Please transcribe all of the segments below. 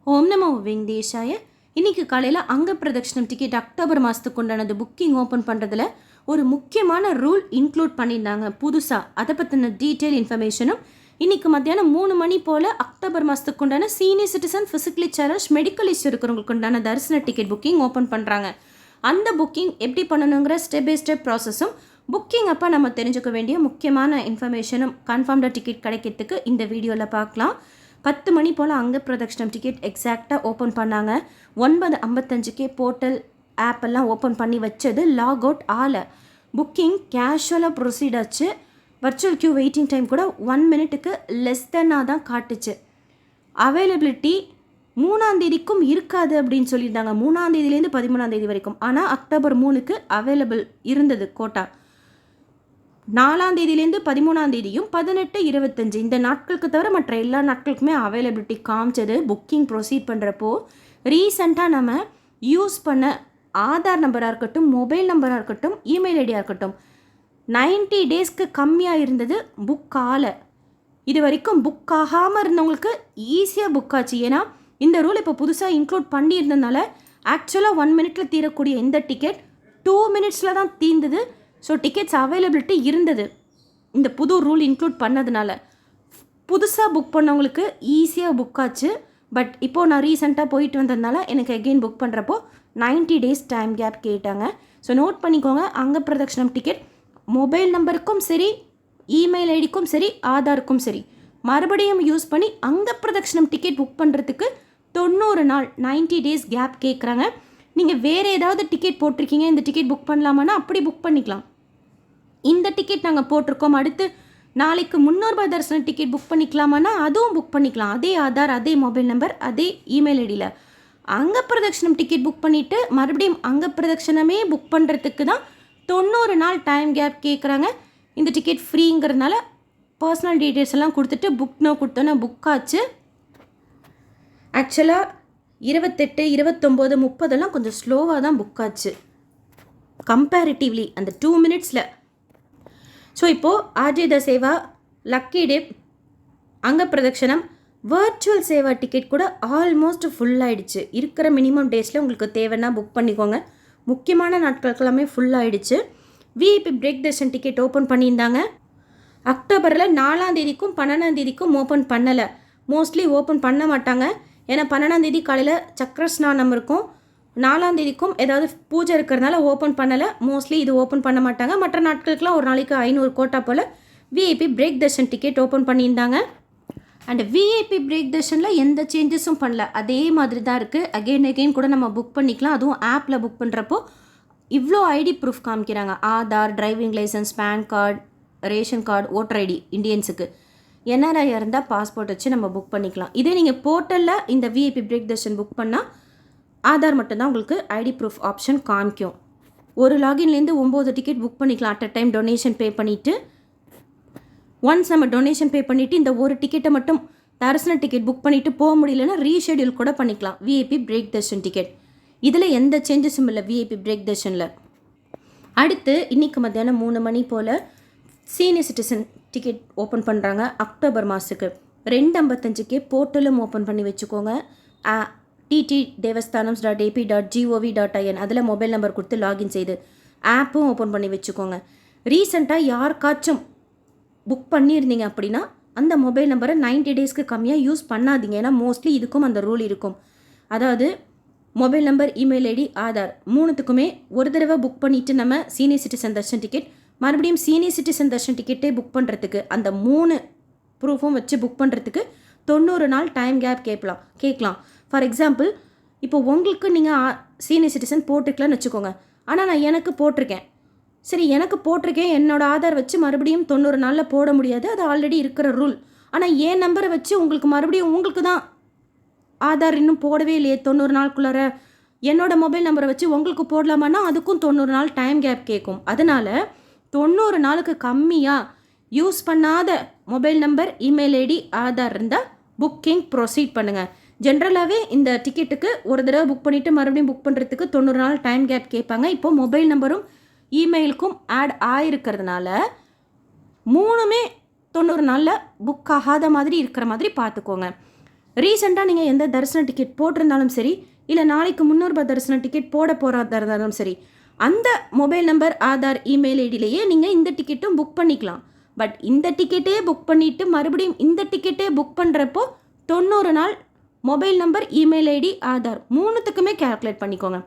ஓம் நமோ வெங்கடேஷாய. இன்னைக்கு காலையில் அங்க பிரதட்சணம் டிக்கெட் அக்டோபர் மாதத்துக்கு உண்டானது புக்கிங் ஓப்பன் பண்ணுறதுல ஒரு முக்கியமான ரூல் இன்க்ளூட் பண்ணியிருந்தாங்க புதுசாக. அதை பற்றின டீட்டெயில் இன்ஃபர்மேஷனும் இன்னைக்கு மத்தியானம் 3 மணி போல் அக்டோபர் மாதத்துக்கு உண்டான senior citizen physically challenge medical issue இருக்கிறவங்களுக்கு உண்டான தரிசன டிக்கெட் புக்கிங் ஓப்பன் பண்ணுறாங்க. அந்த புக்கிங் எப்படி பண்ணணுங்கிற ஸ்டெப் பை ஸ்டெப் ப்ராசஸும் புக்கிங் அப்போ நம்ம தெரிஞ்சுக்க வேண்டிய முக்கியமான இன்ஃபர்மேஷனும் கன்ஃபார்ம்டாக டிக்கெட் கிடைக்கிறதுக்கு இந்த வீடியோவில் பார்க்கலாம். 10 மணி போல் அங்க பிரதட்சணம் டிக்கெட் எக்ஸாக்டாக ஓப்பன் பண்ணாங்க. 9:55 போர்ட்டல் ஆப் எல்லாம் ஓப்பன் பண்ணி வச்சது. லாக் அவுட் ஆலை. புக்கிங் கேஷுவலாக ப்ரொசீட் ஆச்சு. வர்ச்சுவல் கியூ வெயிட்டிங் டைம் கூட 1 மினிட்டுக்கு லெஸ் தென்னாக தான் காட்டுச்சு. அவைலபிலிட்டி 3ஆம் தேதிக்கும் இருக்காது அப்படின்னு சொல்லியிருந்தாங்க. 3ஆம் தேதியிலேருந்து 13ஆம் தேதி வரைக்கும். ஆனால் அக்டோபர் 3க்கு அவைலபிள் இருந்தது கோட்டா. 4ஆம் தேதியிலேருந்து 13ஆம் தேதியும் 18, 25 இந்த நாட்களுக்கு தவிர மற்ற எல்லா நாட்களுக்குமே அவைலபிலிட்டி காமிச்சது. புக்கிங் ப்ரொசீட் பண்ணுறப்போ ரீசெண்டாக நம்ம யூஸ் பண்ண ஆதார் நம்பராக இருக்கட்டும், மொபைல் நம்பராக இருக்கட்டும், இமெயில் ஐடியாக இருக்கட்டும் 90 டேஸ்க்கு கம்மியாக இருந்தது புக் ஆலை. இது வரைக்கும் புக் ஆகாமல் இருந்தவங்களுக்கு ஈஸியாக புக் ஆச்சு. ஏன்னா இந்த ரூல் இப்போ புதுசாக இன்க்ளூட் பண்ணியிருந்ததுனால ஆக்சுவலாக 1 மினிட்ல தீரக்கூடிய இந்த டிக்கெட் 2 மினிட்ஸில் தான் தீர்ந்தது. ஸோ டிக்கெட்ஸ் அவைலபிலிட்டி இருந்தது. இந்த புது ரூல் இன்க்ளூட் பண்ணதுனால புதுசாக புக் பண்ணவங்களுக்கு ஈஸியாக புக் ஆச்சு. பட் இப்போது நான் ரீசெண்டாக போயிட்டு வந்ததுனால எனக்கு எகெயின் புக் பண்ணுறப்போ 90 டேஸ் டைம் கேப் கேட்டாங்க. ஸோ நோட் பண்ணிக்கோங்க, அங்க பிரதட்சணம் டிக்கெட் மொபைல் நம்பருக்கும் சரி, இமெயில் ஐடிக்கும் சரி, ஆதாருக்கும் சரி மறுபடியும் யூஸ் பண்ணி அங்க பிரதட்சணம் டிக்கெட் புக் பண்ணுறதுக்கு 90 நாள் 90 டேஸ் கேப் கேட்குறாங்க. நீங்கள் வேறு ஏதாவது டிக்கெட் போட்டிருக்கீங்க, இந்த டிக்கெட் புக் பண்ணலாமான்னா அப்படி புக் பண்ணிக்கலாம். இந்த டிக்கெட் நாங்கள் போட்டிருக்கோம், அடுத்து நாளைக்கு 300 ரூபாய் தரிசன டிக்கெட் புக் பண்ணிக்கலாமான்னா அதுவும் புக் பண்ணிக்கலாம். அதே ஆதார், அதே மொபைல் நம்பர், அதே இமெயில் ஐடியில் அங்க பிரதட்சணம் டிக்கெட் புக் பண்ணிவிட்டு மறுபடியும் அங்க பிரதட்சணமே புக் பண்ணுறதுக்கு தான் 90 நாள் டைம் கேப் கேட்குறாங்க. இந்த டிக்கெட் ஃப்ரீங்கிறதுனால பர்சனல் டீட்டெயில்ஸ் எல்லாம் கொடுத்துட்டு புக்னோ கொடுத்தோன்னா புக் ஆச்சு. ஆக்சுவலாக 28, 29, 30 கொஞ்சம் ஸ்லோவாக தான் புக் ஆச்சு கம்பேரிட்டிவ்லி அந்த 2 மினிட்ஸில். ஸோ இப்போது ஆஜித சேவா, லக்கி டிப், அங்க பிரதட்சணம், வர்ச்சுவல் சேவா டிக்கெட் கூட ஆல்மோஸ்ட் ஃபுல் ஆகிடுச்சு. இருக்கிற மினிமம் டேஸில் உங்களுக்கு தேவைன்னா புக் பண்ணிக்கோங்க. முக்கியமான நாட்களுக்கு எல்லாமே ஃபுல் ஆகிடுச்சு. VIP break darshan ticket open பண்ணியிருந்தாங்க. அக்டோபரில் 4ஆம் தேதிக்கும் 12ஆம் தேதிக்கும் ஓப்பன் பண்ணலை. மோஸ்ட்லி ஓப்பன் பண்ண மாட்டாங்க. ஏன்னா 12ஆம் தேதி காலையில் சக்கர ஸ்நானம் இருக்கும், 4ஆம் தேதிக்கும் ஏதாவது பூஜை இருக்கிறதுனால ஓப்பன் பண்ணலை. மோஸ்ட்லி இது ஓப்பன் பண்ண மாட்டாங்க. மற்ற நாட்களுக்கெலாம் ஒரு நாளைக்கு 500 கோட்டா போல் VIP break darshan ticket open பண்ணியிருந்தாங்க. அண்ட் விஐபி பிரேக் தர்ஷனில் எந்த சேஞ்சஸும் பண்ணல, அதே மாதிரி தான் இருக்குது. அகெயின் கூட நம்ம புக் பண்ணிக்கலாம். அதுவும் ஆப்பில் புக் பண்ணுறப்போ இவ்வளோ ஐடி ப்ரூஃப் காமிக்கிறாங்க. Aadhaar, driving licence, pan card, ration card, voter ID. இண்டியன்ஸுக்கு என்ஆர்ஐ இருந்தால் பாஸ்போர்ட் வச்சு நம்ம புக் பண்ணிக்கலாம். இதே நீங்கள் போர்ட்டலில் இந்த விஐபி பிரேக் தர்ஷன் புக் பண்ணால் ஆதார் மட்டும்தான் உங்களுக்கு ஐடி ப்ரூஃப் ஆப்ஷன் காமிக்கும். ஒரு லாகின்லேருந்து 9 டிக்கெட் புக் பண்ணிக்கலாம் அட் அ டைம் டொனேஷன் பே பண்ணிவிட்டு. ஒன்ஸ் நம்ம டொனேஷன் பே பண்ணிவிட்டு இந்த ஒரு டிக்கெட்டை மட்டும் தரிசன டிக்கெட் புக் பண்ணிவிட்டு போக முடியலன்னா ரீஷெடியூல் கூட பண்ணிக்கலாம் விஐபி பிரேக் தர்ஷன் டிக்கெட். இதில் எந்த சேஞ்சஸும் இல்லை விஐபி பிரேக் தர்ஷனில். அடுத்து இன்றைக்கி மத்தியானம் 3 மணி போல் சீனியர் சிட்டிசன் டிக்கெட் ஓப்பன் பண்ணுறாங்க அக்டோபர் மாதத்துக்கு. 2:55 போர்ட்டலும் ஓப்பன் பண்ணி வச்சுக்கோங்க. ttdevasthanams.ap.gov.in அதில் மொபைல் நம்பர் கொடுத்து லாகின் செய்து ஆப்பும் ஓப்பன் பண்ணி வச்சுக்கோங்க. ரீசெண்டாக யாருக்காச்சும் புக் பண்ணியிருந்தீங்க அப்படின்னா அந்த மொபைல் நம்பரை 90 டேஸ்க்கு கம்மியாக யூஸ் பண்ணாதீங்க. ஏன்னா மோஸ்ட்லி இதுக்கும் அந்த ரூல் இருக்கும். அதாவது mobile number, email ID, Aadhaar 3த்துக்குமே ஒரு தடவை புக் பண்ணிவிட்டு நம்ம சீனியர் சிட்டிசன் தர்ஷன் டிக்கெட் மறுபடியும் சீனியர் சிட்டிசன் தர்ஷன் டிக்கெட்டே புக் பண்ணுறதுக்கு அந்த 3 ப்ரூஃபும் வச்சு புக் பண்ணுறதுக்கு 90 நாள் டைம் கேப் கேட்கலாம். ஃபார் எக்ஸாம்பிள், இப்போ உங்களுக்கு நீங்கள் சீனியர் சிட்டிசன் போட்டிருக்கலான்னு வச்சுக்கோங்க. ஆனால் நான் எனக்கு போட்டிருக்கேன். சரி, எனக்கு போட்டிருக்கேன், என்னோடய ஆதார் வச்சு மறுபடியும் 90 நாளில் போட முடியாது, அது ஆல்ரெடி இருக்கிற ரூல். ஆனால் என் நம்பரை வச்சு உங்களுக்கு மறுபடியும் உங்களுக்கு தான் ஆதார் இன்னும் போடவே இல்லையே 90 நாளுக்குள்ளார, என்னோட மொபைல் நம்பரை வச்சு உங்களுக்கு போடலாமான்னா அதுக்கும் 90 நாள் டைம் கேப் கேட்கும். அதனால் 90 நாளுக்கு கம்மியாக யூஸ் பண்ணாத mobile number, email ID, Aadhaar இருந்தால் புக்கிங் ப்ரொசீட் பண்ணுங்கள். ஜென்ரலாகவே இந்த டிக்கெட்டுக்கு ஒரு தடவை புக் பண்ணிவிட்டு மறுபடியும் புக் பண்ணுறதுக்கு 90 நாள் டைம் கேப் கேட்பாங்க. இப்போது மொபைல் நம்பரும் இமெயிலுக்கும் ஆட் ஆகிருக்கிறதுனால 3மே 90 நாளில் புக் ஆகாத மாதிரி இருக்கிற மாதிரி பார்த்துக்கோங்க. ரீசெண்டாக நீங்கள் எந்த தரிசன டிக்கெட் போட்டிருந்தாலும் சரி, இல்லை நாளைக்கு 300 ரூபாய் தரிசன டிக்கெட் போட போகிறதா இருந்தாலும் சரி, அந்த மொபைல் நம்பர், ஆதார், இமெயில் ஐடியிலேயே நீங்கள் இந்த டிக்கெட்டும் புக் பண்ணிக்கலாம். பட் இந்த டிக்கெட்டே புக் பண்ணிவிட்டு மறுபடியும் இந்த டிக்கெட்டே புக் பண்ணுறப்போ 90 நாள் mobile number, email ID, Aadhaar 3த்துக்குமே கேல்குலேட் பண்ணிக்கோங்க.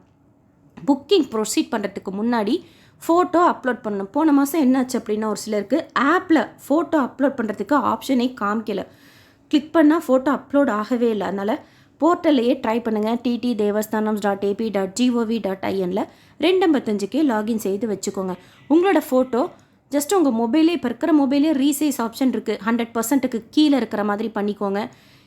புக்கிங் ப்ரொசீட் பண்ணுறதுக்கு முன்னாடி ஃபோட்டோ அப்லோட் பண்ணணும். போன மாதம் என்னாச்சு அப்படின்னா, ஒரு சிலருக்கு ஆப்பில் ஃபோட்டோ அப்லோட் பண்ணுறதுக்கு ஆப்ஷனே காமிக்கலை. கிளிக் பண்ணால் ஃபோட்டோ அப்லோட் ஆகவே இல்லை. அதனால் போர்ட்டல்லையே ட்ரை பண்ணுங்கள். ttdevastanams.ap.gov.inல 255க்கு லாகின் செய்து வச்சுக்கோங்க. உங்களோட ஃபோட்டோ ஜஸ்ட் உங்கள் மொபைலே, இப்போ இருக்கிற மொபைலே ரீசைஸ் ஆப்ஷன் இருக்குது. 100%க்கு கீழே இருக்கிற மாதிரி பண்ணிக்கோங்க.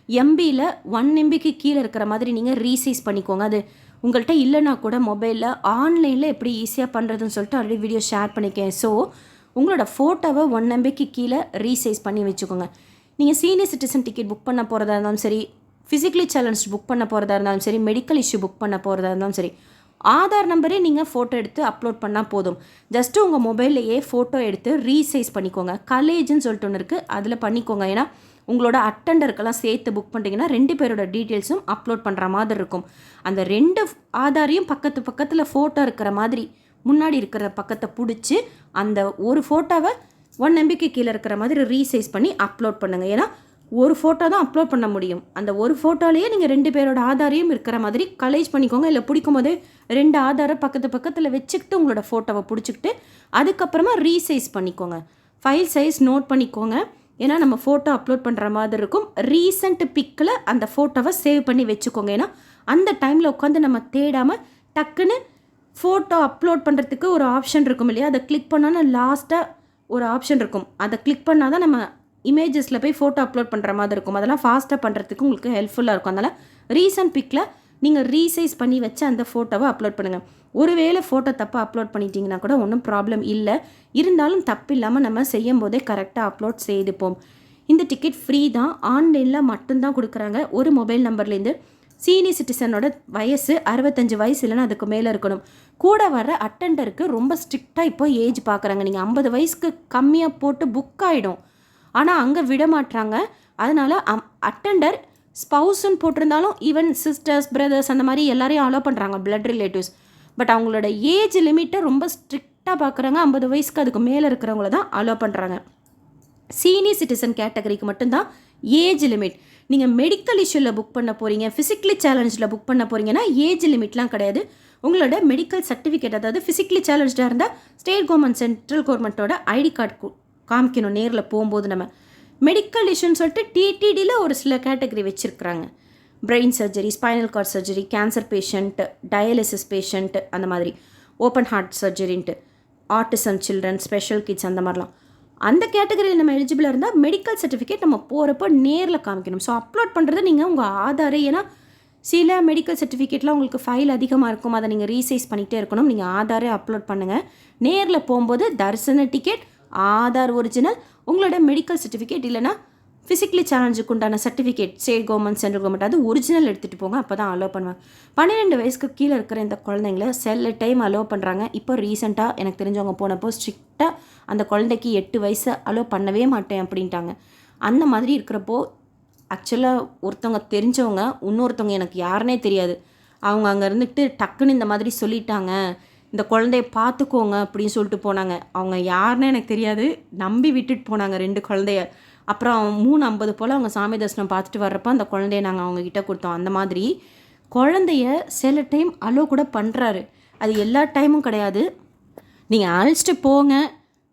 எம்பியில் 1 MBக்கு கீழே இருக்கிற மாதிரி நீங்கள் ரீசைஸ் பண்ணிக்கோங்க. அது உங்கள்கிட்ட இல்லைனா கூட மொபைலில் ஆன்லைனில் எப்படி ஈஸியாக பண்ணுறதுன்னு சொல்லிட்டு ஆல்ரெடி வீடியோ ஷேர் பண்ணிக்கேன். ஸோ உங்களோட ஃபோட்டோவை 1 MBக்கு கீழே ரீசைஸ் பண்ணி வச்சுக்கோங்க. நீங்கள் சீனியர் சிட்டிசன் டிக்கெட் புக் பண்ண போகிறதா இருந்தாலும் சரி, ஃபிசிக்கலி சேலஞ்ச் புக் பண்ண போகிறதா இருந்தாலும் சரி, மெடிக்கல் இஷ்யூ புக் பண்ண போகிறதா இருந்தாலும் சரி, ஆதார் நம்பரே நீங்கள் ஃபோட்டோ எடுத்து அப்லோட் பண்ணால் போதும். ஜஸ்ட்டு உங்கள் மொபைல்லையே ஃபோட்டோ எடுத்து ரீசைஸ் பண்ணிக்கோங்க. கலேஜ்னு சொல்லிட்டு ஒன்று இருக்குது, அதில் பண்ணிக்கோங்க. ஏன்னா உங்களோட அட்டெண்டருக்கெல்லாம் சேர்த்து புக் பண்ணிட்டீங்கன்னா 2 பேரோட டீட்டெயில்ஸும் அப்லோட் பண்ணுற மாதிரி இருக்கும். அந்த 2 ஆதாரையும் பக்கத்தில் ஃபோட்டோ இருக்கிற மாதிரி முன்னாடி இருக்கிற பக்கத்தை பிடிச்சி அந்த ஒரு ஃபோட்டோவை 1 MBக்கு கீழே இருக்கிற மாதிரி ரீசைஸ் பண்ணி அப்லோட் பண்ணுங்கள். ஏன்னா ஒரு ஃபோட்டோ தான் அப்லோட் பண்ண முடியும். அந்த ஒரு ஃபோட்டோலேயே நீங்கள் 2 பேரோட ஆதாரையும் இருக்கிற மாதிரி கலேஜ் பண்ணிக்கோங்க. இல்லை பிடிக்கும் போதே 2 ஆதாரை பக்கத்தில் வச்சுக்கிட்டு உங்களோட ஃபோட்டோவை பிடிச்சிக்கிட்டு அதுக்கப்புறமா ரீசைஸ் பண்ணிக்கோங்க. ஃபைல் சைஸ் நோட் பண்ணிக்கோங்க. ஏன்னா நம்ம ஃபோட்டோ அப்லோட் பண்ணுற மாதிரி இருக்கும். ரீசெண்ட் பிக்கில் அந்த ஃபோட்டோவை சேவ் பண்ணி வச்சுக்கோங்க. ஏன்னா அந்த டைமில் உட்காந்து நம்ம தேடாமல் டக்குன்னு ஃபோட்டோ அப்லோட் பண்ணுறதுக்கு ஒரு ஆப்ஷன் இருக்கும் இல்லையா, அதை கிளிக் பண்ணோன்னா லாஸ்ட்டாக ஒரு ஆப்ஷன் இருக்கும். அதை கிளிக் பண்ணால் தான் நம்ம இமேஜஸில் போய் ஃபோட்டோ அப்லோட் பண்ணுற மாதிரி இருக்கும். அதெல்லாம் ஃபாஸ்ட்டாக பண்ணுறதுக்கு உங்களுக்கு ஹெல்ப்ஃபுல்லாக இருக்கும். அதனால் ரீசெண்ட் பிக்கில் நீங்கள் ரீசைஸ் பண்ணி வச்சு அந்த ஃபோட்டோவை அப்லோட் பண்ணுங்கள். ஒருவேளை ஃபோட்டோ தப்பாக அப்லோட் பண்ணிட்டீங்கன்னா கூட ஒன்றும் ப்ராப்ளம் இல்லை. இருந்தாலும் தப்பு இல்லாமல் நம்ம செய்யும் போதே கரெக்டாக அப்லோட் செய்துப்போம். இந்த டிக்கெட் ஃப்ரீ தான், ஆன்லைனில் மட்டும்தான் கொடுக்குறாங்க. ஒரு மொபைல் நம்பர்லேருந்து சீனியர் சிட்டிசனோட வயசு 65 வயசு இல்லைன்னா அதுக்கு மேலே இருக்கணும். கூட வர அட்டெண்டருக்கு ரொம்ப ஸ்ட்ரிக்டாக இப்போ ஏஜ் பார்க்குறாங்க. நீங்கள் 50 வயசுக்கு கம்மியாக போட்டு புக் ஆகிடும். ஆனால் அங்கே விட மாட்டாங்க. அதனால் அட்டெண்டர் ஸ்பவுஸுன்னு போட்டிருந்தாலும் ஈவன் சிஸ்டர்ஸ், பிரதர்ஸ் அந்த மாதிரி எல்லாரையும் அலோவ் பண்ணுறாங்க, பிளட் ரிலேட்டிவ்ஸ். பட் அவங்களோட ஏஜ் லிமிட்டை ரொம்ப ஸ்ட்ரிக்டாக பார்க்குறாங்க. 50 வயசுக்கு அதுக்கு மேலே இருக்கிறவங்கள தான் அலோவ் பண்ணுறாங்க. சீனியர் சிட்டிசன் கேட்டகரிக்கு மட்டும்தான் ஏஜ் லிமிட். நீங்கள் மெடிக்கல் இஷ்யூவில் புக் பண்ண போகிறீங்க, ஃபிசிக்கலி சேலஞ்சில் புக் பண்ண போகிறீங்கன்னா ஏஜ் லிமிட்லாம் கிடையாது. உங்களோட மெடிக்கல் சர்டிஃபிகேட், அதாவது ஃபிசிக்கலி சேலஞ்சாக இருந்தால் ஸ்டேட் கவர்மெண்ட், சென்ட்ரல் கவர்மெண்ட்டோட ஐடி கார்டு காமிக்கணும் நேரில் போகும்போது. நம்ம மெடிக்கல் இஷ்யூன்னு சொல்லிட்டு டிடிடியில் ஒரு சில கேட்டகரி வச்சுருக்குறாங்க. Brain surgery, spinal cord surgery, cancer patient, dialysis patient, அந்த மாதிரி ஓப்பன் ஹார்ட் சர்ஜரின்ட்டு, ஆட்டிசம் சில்ட்ரன், ஸ்பெஷல் கிட்ஸ், அந்த மாதிரிலாம். அந்த கேட்டகரியில் நம்ம எலிஜிபிளாக இருந்தால் மெடிக்கல் சர்டிஃபிகேட் நம்ம போகிறப்போ நேரில் காமிக்கணும். ஸோ அப்லோட் பண்ணுறது நீங்கள் உங்கள் ஆதாரை, ஏன்னா சில மெடிக்கல் சர்டிஃபிகேட்லாம் உங்களுக்கு ஃபைல் அதிகமாக இருக்கும், அதை நீங்கள் ரீசைஸ் பண்ணிகிட்டே இருக்கணும். நீங்கள் ஆதாரே அப்லோட் பண்ணுங்கள். நேரில் போகும்போது தரிசன டிக்கெட், ஆதார் ஒரிஜினல், உங்களோட மெடிக்கல் சர்டிஃபிகேட் இல்லைனா ஃபிசிக்கலி சேலஞ்சுக்கு உண்டான certificate, state government, central government, அது ஒரிஜினல் எடுத்துகிட்டு போங்க. அப்போ தான் அலோவ் பண்ணுவாங்க. 12 வயசுக்கு கீழே இருக்கிற இந்த குழந்தைங்கள சில டைம் அலோவ் பண்ணுறாங்க. இப்போ ரீசெண்டாக எனக்கு தெரிஞ்சவங்க போனப்போ ஸ்ட்ரிக்டாக அந்த குழந்தைக்கு 8 வயசு அலோவ் பண்ணவே மாட்டேன் அப்படின்ட்டாங்க. அந்த மாதிரி இருக்கிறப்போ ஆக்சுவலாக ஒருத்தவங்க தெரிஞ்சவங்க, இன்னொருத்தவங்க எனக்கு யாருனே தெரியாது, அவங்க அங்கே இருந்துட்டு டக்குன்னு இந்த மாதிரி சொல்லிட்டாங்க, இந்த குழந்தைய பார்த்துக்கோங்க அப்படின்னு சொல்லிட்டு போனாங்க. அவங்க யாருன்னே எனக்கு தெரியாது, நம்பி விட்டுட்டு போனாங்க 2 குழந்தைய. அப்புறம் 3:50 போல் அவங்க சாமி தரிசனம் பார்த்துட்டு வர்றப்போ அந்த குழந்தைய நாங்கள் அவங்கக்கிட்ட கொடுத்தோம். அந்த மாதிரி குழந்தைய சில டைம் அலோவ் கூட பண்ணுறாரு. அது எல்லா டைமும் கிடையாது. நீங்கள் அழைச்சிட்டு போங்க.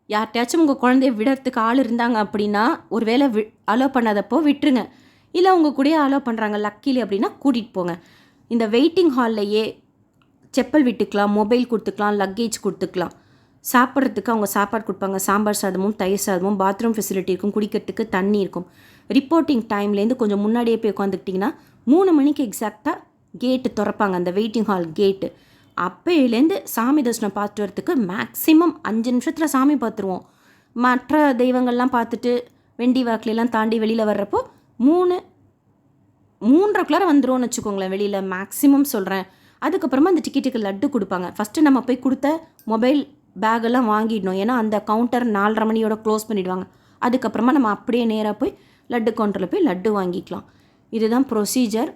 யார்கிட்டயாச்சும் உங்கள் குழந்தைய விடுறதுக்கு ஆள் இருந்தாங்க அப்படின்னா ஒரு வேளை அலோவ் பண்ணாதப்போ விட்டுருங்க. இல்லை உங்கள் கூடயே அலோவ் பண்ணுறாங்க லக்கிலி அப்படின்னா கூட்டிகிட்டு போங்க. இந்த வெயிட்டிங் ஹால்லையே செப்பல் விட்டுக்கலாம், மொபைல் கொடுத்துக்கலாம், லக்கேஜ் கொடுத்துக்கலாம். சாப்பிட்றதுக்கு அவங்க சாப்பாடு கொடுப்பாங்க. சாம்பார் சாதமும் தயிர் சாதமும், பாத்ரூம் ஃபெசிலிட்டி இருக்கும், குடிக்கிறதுக்கு தண்ணி இருக்கும். ரிப்போர்ட்டிங் டைம்லேருந்து கொஞ்சம் முன்னாடியே போய் உட்காந்துக்கிட்டிங்கன்னா 3 மணிக்கு எக்ஸாக்டாக கேட்டு திறப்பாங்க, அந்த வெயிட்டிங் ஹால் கேட்டு. அப்போலேருந்து சாமி தரிசனம் பார்த்துட்டு வரத்துக்கு மேக்ஸிமம் 5 நிமிஷத்தில் சாமி பார்த்துருவோம். மற்ற தெய்வங்கள்லாம் பார்த்துட்டு வெண்டி வாக்கிலெலாம் தாண்டி வெளியில் வர்றப்போ 3:30 வந்துடும்னு வச்சுக்கோங்களேன் வெளியில், மேக்ஸிமம் சொல்கிறேன். அதுக்கப்புறமா அந்த டிக்கெட்டுக்கு லட்டு கொடுப்பாங்க. ஃபஸ்ட்டு நம்ம போய் கொடுத்த மொபைல் பேக்கெல்லாம் வாங்கிடணும். ஏன்னா அந்த கவுண்டர் 4:30 மணியோட க்ளோஸ் பண்ணிவிடுவாங்க. அதுக்கப்புறமா நம்ம அப்படியே நேராக போய் லட்டு கவுண்டரில் போய் லட்டு வாங்கிக்கலாம். இதுதான் ப்ரொசீஜர்.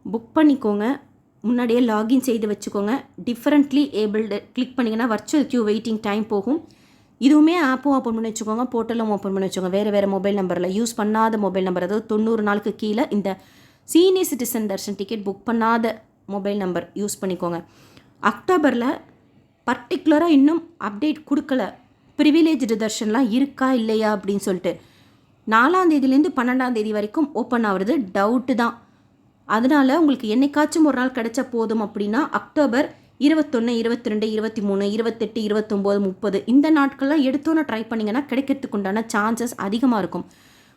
புக் பண்ணிக்கோங்க. முன்னாடியே லாகின் செய்து வச்சுக்கோங்க. டிஃப்ரெண்ட்லி ஏபிள்டு கிளிக் பண்ணிங்கன்னா வர்ச்சுவல் க்யூ வெயிட்டிங் டைம் போகும். இதுவுமே ஆப்பும் ஓப்பன் பண்ணி வச்சுக்கோங்க, போர்ட்டலும் ஓப்பன் பண்ணி வச்சுக்கோங்க. வேறு மொபைல் நம்பரில் யூஸ் பண்ணாத மொபைல் நம்பர், அதாவது 90 நாளுக்கு கீழே இந்த senior citizen darshan ticket book பண்ணாத மொபைல் நம்பர் யூஸ் பண்ணிக்கோங்க. அக்டோபரில் பர்டிகுலராக இன்னும் அப்டேட் கொடுக்கல, ப்ரிவிலேஜ்டு தர்ஷன்லாம் இருக்கா இல்லையா அப்படின்னு சொல்லிட்டு. 4ஆம் தேதியிலேருந்து 12ஆம் தேதி வரைக்கும் ஓப்பன் ஆகுறது டவுட்டு தான். அதனால் உங்களுக்கு என்னைக்காச்சும் ஒரு நாள் கிடைச்சா போதும் அப்படின்னா அக்டோபர் 21, 22, 23, 28, 29, 30 இந்த நாட்கள்லாம் எடுத்தோன்னு ட்ரை பண்ணிங்கன்னா கிடைக்கிறதுக்கு உண்டான சான்சஸ் அதிகமாக இருக்கும்.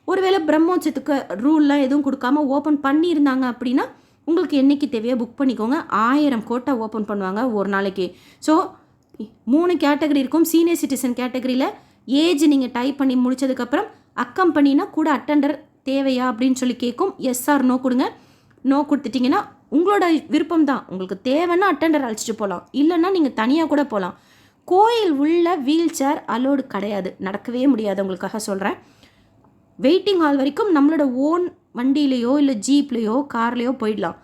ஒருவேளை பிரம்மோற்சவத்துக்கு ரூல்லாம் எதுவும் கொடுக்காம ஓப்பன் பண்ணியிருந்தாங்க அப்படின்னா உங்களுக்கு என்றைக்கு தேவையோ புக் பண்ணிக்கோங்க. 1000 கோட்டா ஓப்பன் பண்ணுவாங்க ஒரு நாளைக்கு. ஸோ 3 கேட்டகரி இருக்கும். சீனியர் சிட்டிசன் கேட்டகரியில் ஏஜ் நீங்கள் டைப் பண்ணி முடித்ததுக்கப்புறம் அக்கம்பெனினா கூட அட்டெண்டர் தேவையா அப்படின்னு சொல்லி கேட்கும். எஸ் ஆர் நோ கொடுங்க. நோ கொடுத்துட்டிங்கன்னா உங்களோட விருப்பம் தான். உங்களுக்கு தேவைன்னா அட்டெண்டர் அழைச்சிட்டு போகலாம், இல்லைன்னா நீங்கள் தனியாக கூட போகலாம். கோயில் உள்ள வீல் சேர் அலோடு கிடையாது, நடக்கவே முடியாது. உங்களுக்காக சொல்கிறேன். வெயிட்டிங் ஹால் வரைக்கும் நம்மளோட ஓன் வண்டியிலையோ இல்லை ஜீப்லேயோ கார்லேயோ போயிடலாம்.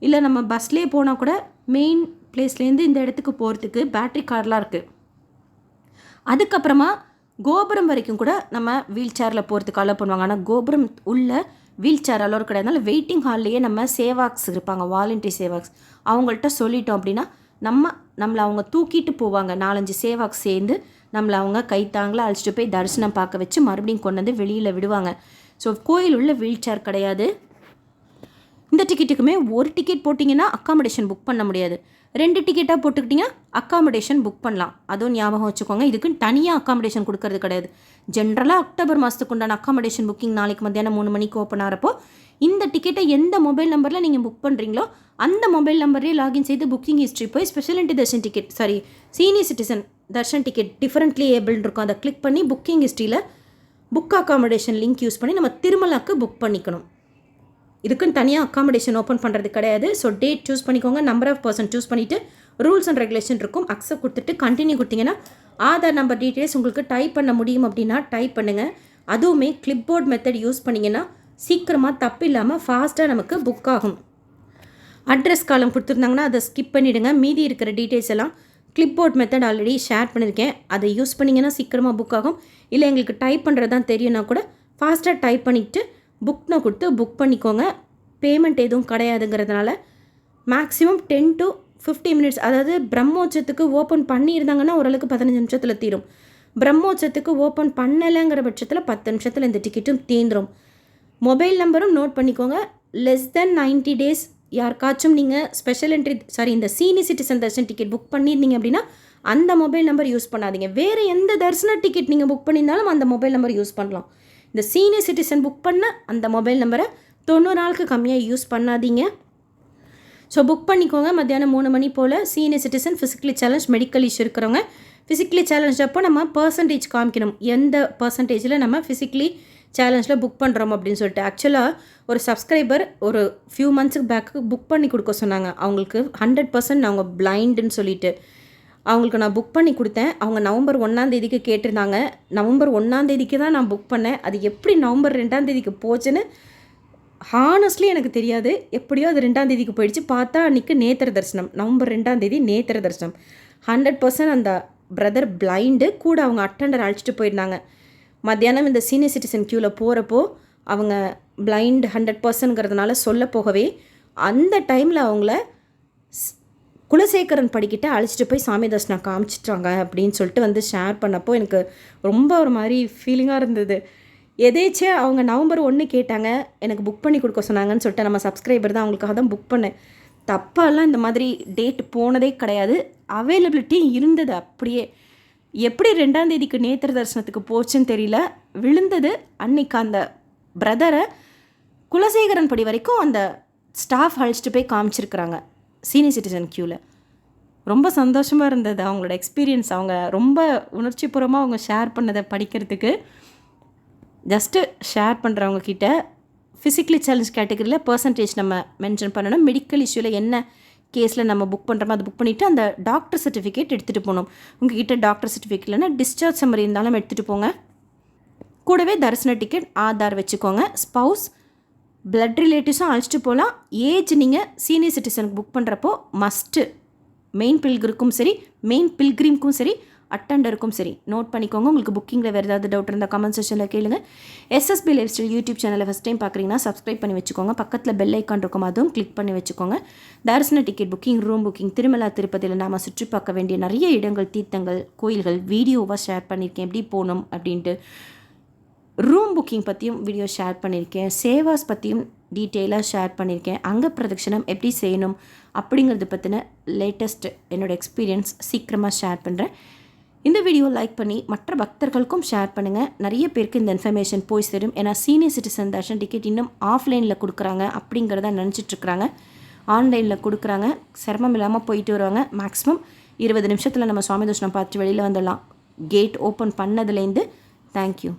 இல்லை நம்ம பஸ்லேயே போனால் கூட மெயின் பிளேஸ்லேருந்து இந்த இடத்துக்கு போகிறதுக்கு பேட்ரி கார்லாம் இருக்குது. அதுக்கப்புறமா கோபுரம் வரைக்கும் கூட நம்ம வீல் சேரில் போகிறதுக்கு அலோவ் பண்ணுவாங்க. ஆனால் கோபுரம் உள்ள வீல் சேர் அலோவ் கிடையாதுனால வெயிட்டிங் ஹால்லையே நம்ம சேவாக்ஸ் இருப்பாங்க, வாலண்டரி சேவாக்ஸ். அவங்கள்ட்ட சொல்லிட்டோம் அப்படின்னா நம்மளை அவங்க தூக்கிட்டு போவாங்க. 4-5 சேவாக்ஸ் சேர்ந்து நம்மளை அவங்க கைத்தாங்கள அழைச்சிட்டு போய் தரிசனம் பார்க்க வச்சு மறுபடியும் கொண்டு வந்து வெளியில் விடுவாங்க. ஸோ கோயில் உள்ள வீல் சேர் கிடையாது. இந்த டிக்கெட்டுக்குமே ஒரு டிக்கெட் போட்டிங்கன்னா அக்காமடேஷன் புக் பண்ண முடியாது. 2 டிக்கெட்டாக போட்டுக்கிட்டிங்கன்னா அக்காமடேஷன் புக் பண்ணலாம். அதுவும் ஞாபகம் வச்சுக்கோங்க. இதுக்குன்னு தனியாக அக்காமடேஷன் கொடுக்கறது கிடையாது. ஜென்ரலாக அக்டோபர் மாதத்துக்கு உண்டான அக்காமடேஷன் புக்கிங் நாளைக்கு மத்தியானம் 3 மணிக்கு ஓப்பன் ஆகிறப்போ இந்த டிக்கெட்டை எந்த மொபைல் நம்பரில் நீங்கள் புக் பண்ணுறீங்களோ அந்த மொபைல் நம்பரே லாகின் செய்து புக்கிங் ஹிஸ்ட்ரி போய் speciality Darshan ticket senior citizen darshan ticket differently abled இருக்கும். அதை கிளிக் பண்ணி புக்கிங் ஹிஸ்ட்ரியில் புக் அக்காமடேஷன் லிங்க் யூஸ் பண்ணி நம்ம திருமலாக்கு புக் பண்ணிக்கணும். இதுக்குன்னு தனியாக அக்காமடேஷன் ஓப்பன் பண்ணுறது கிடையாது. ஸோ டேட் சூஸ் பண்ணிக்கோங்க, நம்பர் ஆஃப் பர்சன் சூஸ் பண்ணிவிட்டு ரூல்ஸ் அண்ட் ரெகுலேஷன் இருக்கும். அக்செப்ட் கொடுத்துட்டு கண்டினியூ கொடுத்தீங்கன்னா ஆதார் நம்பர் டீட்டெயில்ஸ் உங்களுக்கு டைப் பண்ண முடியும் அப்படின்னா டைப் பண்ணுங்கள். அதுவுமே கிளிப்போர்ட் மெத்தட் யூஸ் பண்ணிங்கன்னா சீக்கிரமாக தப்பு இல்லாமல் ஃபாஸ்ட்டாக நமக்கு புக் ஆகும். அட்ரஸ் காலம் கொடுத்துருந்தாங்கன்னா அதை ஸ்கிப் பண்ணிவிடுங்க. மீதி இருக்கிற டீட்டெயில்ஸ் எல்லாம் கிளிப்போர்ட் மெத்தட் ஆல்ரெடி ஷேர் பண்ணியிருக்கேன். அதை யூஸ் பண்ணிங்கன்னா சீக்கிரமாக புக் ஆகும். இல்லை எங்களுக்கு டைப் பண்ணுறது தான் தெரியும்னா கூட ஃபாஸ்ட்டாக டைப் பண்ணிவிட்டு புக்னா கொடுத்து புக் பண்ணிக்கோங்க. பேமெண்ட் எதுவும் கிடையாதுங்கிறதுனால மேக்ஸிமம் 10 to 15 மினிட்ஸ், அதாவது பிரம்மோற்சவத்துக்கு ஓப்பன் பண்ணியிருந்தாங்கன்னா ஓரளவுக்கு 15 நிமிஷத்தில் தீரும். பிரம்மோற்சவத்துக்கு ஓப்பன் பண்ணலைங்கிற பட்சத்தில் 10 நிமிஷத்தில் இந்த டிக்கெட்டும் தீந்துடும். மொபைல் நம்பரும் நோட் பண்ணிக்கோங்க. லெஸ் தென் 90 days யாருக்காச்சும் நீங்கள் ஸ்பெஷல் என்ட்ரி இந்த senior citizen darshan ticket book பண்ணியிருந்தீங்க அப்படின்னா அந்த மொபைல் நம்பர் யூஸ் பண்ணாதீங்க. வேறு எந்த தரிசன டிக்கெட் நீங்கள் புக் பண்ணியிருந்தாலும் அந்த மொபைல் நம்பர் யூஸ் பண்ணலாம். இந்த சீனியர் சிட்டிசன் புக் பண்ண அந்த மொபைல் நம்பரை 90 நாளுக்கு கம்மியாக யூஸ் பண்ணாதீங்க. ஸோ புக் பண்ணிக்கோங்க. மத்தியானம் 3 மணி போல் senior citizen physically challenge medical issue இருக்கிறவங்க ஃபிசிக்கலி சேலஞ்ச் அப்போ நம்ம பர்சன்டேஜ் காமிக்கணும், எந்த பர்சன்டேஜில் நம்ம ஃபிசிக்கலி சேலஞ்சில் புக் பண்ணுறோம் அப்படின்னு சொல்லிட்டு. ஆக்சுவலாக ஒரு சப்ஸ்கிரைபர் ஒரு ஃபியூ மந்த்ஸுக்கு பேக்கு புக் பண்ணி கொடுக்க சொன்னாங்க. அவங்களுக்கு 100% அவங்க பிளைண்டுன்னு சொல்லிட்டு அவங்களுக்கு நான் புக் பண்ணி கொடுத்தேன். அவங்க நவம்பர் 1ஆம் தேதிக்கு கேட்டிருந்தாங்க. நவம்பர் 1ஆம் தேதிக்கு தான் நான் புக் பண்ணேன். அது எப்படி நவம்பர் 2ஆம் தேதிக்கு போச்சுன்னு ஹானஸ்ட்லி எனக்கு தெரியாது. எப்படியோ அது 2ஆம் தேதிக்கு போயிடுச்சு. பார்த்தா அன்றைக்கி நேத்திர தரிசனம், நவம்பர் 2ஆம் தேதி நேத்திர தரிசனம். 100% அந்த பிரதர் பிளைண்டு கூட அவங்க அட்டெண்டர் அழைச்சிட்டு போயிருந்தாங்க. மத்தியானம் இந்த சீனியர் சிட்டிசன் க்யூவில் போகிறப்போ அவங்க பிளைண்ட் 100%ங்கிறதுனால சொல்ல போகவே அந்த டைமில் அவங்கள குலசேகரன் படிக்கிட்ட அழைச்சிட்டு போய் சாமி தர்சனம் காமிச்சிட்டாங்க அப்படின்னு சொல்லிட்டு ஷேர் பண்ணப்போ எனக்கு ரொம்ப ஒரு மாதிரி ஃபீலிங்காக இருந்தது. எதேச்சே அவங்க நவம்பர் 1 கேட்டாங்க, எனக்கு புக் பண்ணி கொடுக்க சொன்னாங்கன்னு சொல்லிட்டு நம்ம சப்ஸ்கிரைபர் தான் அவங்களுக்காக தான் புக் பண்ணேன். தப்பாலாம் இந்த மாதிரி டேட் போனதே கிடையாது. அவைலபிலிட்டி இருந்தது அப்படியே. எப்படி 2ஆம் தேதிக்கு நேத்திர தரிசனத்துக்கு போச்சுன்னு தெரியல. விழுந்தது அன்னைக்கு அந்த பிரதரை குலசேகரன் படி வரைக்கும் அந்த ஸ்டாஃப் அழைச்சிட்டு போய் காமிச்சிருக்கிறாங்க சீனியர் சிட்டிசன் க்யூவில். ரொம்ப சந்தோஷமாக இருந்தது அவங்களோட எக்ஸ்பீரியன்ஸ். அவங்க ரொம்ப உணர்ச்சிபூர்வமாக அவங்க ஷேர் பண்ணதை படிக்கிறதுக்கு. ஜஸ்ட்டு ஷேர் பண்ணுறவங்க கிட்ட ஃபிசிக்கலி சேலஞ்ச் கேட்டகரியில் பர்சன்டேஜ் நம்ம மென்ஷன் பண்ணணும். மெடிக்கல் இஷ்யூவில் என்ன கேஸில் நம்ம புக் பண்ணுறோமோ அதை புக் பண்ணிவிட்டு அந்த டாக்டர் சர்டிஃபிகேட் எடுத்துகிட்டு போகணும். உங்ககிட்ட டாக்டர் சர்டிஃபிகேட் இல்லைன்னா டிஸ்சார்ஜ் சம்மரி இருந்தாலும் எடுத்துகிட்டு போங்க. கூடவே தரிசன டிக்கெட், ஆதார் வச்சுக்கோங்க. ஸ்பவுஸ் பிளட் ரிலேட்டிவ்ஸும் அழைச்சிட்டு போகலாம். ஏஜ் நீங்கள் சீனியர் சிட்டிசனுக்கு புக் பண்ணுறப்போ மஸ்ட்டு மெயின் பில்கிரிம்க்கும் சரி அட்டண்டருக்கும் சரி நோட் பண்ணிக்கோங்க. உங்களுக்கு புக்கிங்கில் வேறு ஏதாவது டவுட் இருந்தால் கமெண்ட் செக்ஷனில் கேளுங்க. எஸ்எஸ்பி லைஃப் ஸ்டைல் யூடியூப் சேனலை ஃபஸ்ட் டைம் பார்க்குறீங்கன்னா சப்ஸ்கிரைப் பண்ணி வச்சுக்கோங்க. பக்கத்தில் பெல் ஐக்கான் இருக்கும், அதுவும் கிளிக் பண்ணி வச்சுக்கோங்க. தரிசன ticket booking, room booking, Tirumala திருப்பதியில் நாம் சுற்றி பார்க்க வேண்டிய நிறைய இடங்கள், தீர்த்தங்கள், கோயில்கள் வீடியோவாக ஷேர் பண்ணியிருக்கேன், எப்படி போகணும் அப்படின்ட்டு. ரூம் புக்கிங் பற்றியும் வீடியோ ஷேர் பண்ணியிருக்கேன். சேவாஸ் பற்றியும் டீட்டெயிலாக ஷேர் பண்ணியிருக்கேன். அங்க பிரதட்சணம் எப்படி செய்யணும் அப்படிங்கிறது பற்றின லேட்டஸ்ட் என்னோடய எக்ஸ்பீரியன்ஸ் சீக்கிரமாக ஷேர் பண்ணுறேன். இந்த வீடியோ லைக் பண்ணி மற்ற பக்தர்களுக்கும் ஷேர் பண்ணுங்கள். நிறைய பேருக்கு இந்த இன்ஃபர்மேஷன் போய் சேரும். ஏன்னா சீனியர் சிட்டிசன் தர்ஷன் டிக்கெட் இன்னும் ஆஃப்லைனில் கொடுக்குறாங்க அப்படிங்கிறத நினச்சிட்ருக்குறாங்க. ஆன்லைனில் கொடுக்குறாங்க, சிரமம் இல்லாமல் போயிட்டு வருவாங்க. மேக்ஸிமம் 20 நிமிஷத்தில் நம்ம சுவாமி தர்ஷனம் பார்த்துட்டு வெளியில் வந்துடலாம். கேட் ஓப்பன் பண்ணதுலேருந்து. தேங்க்யூ.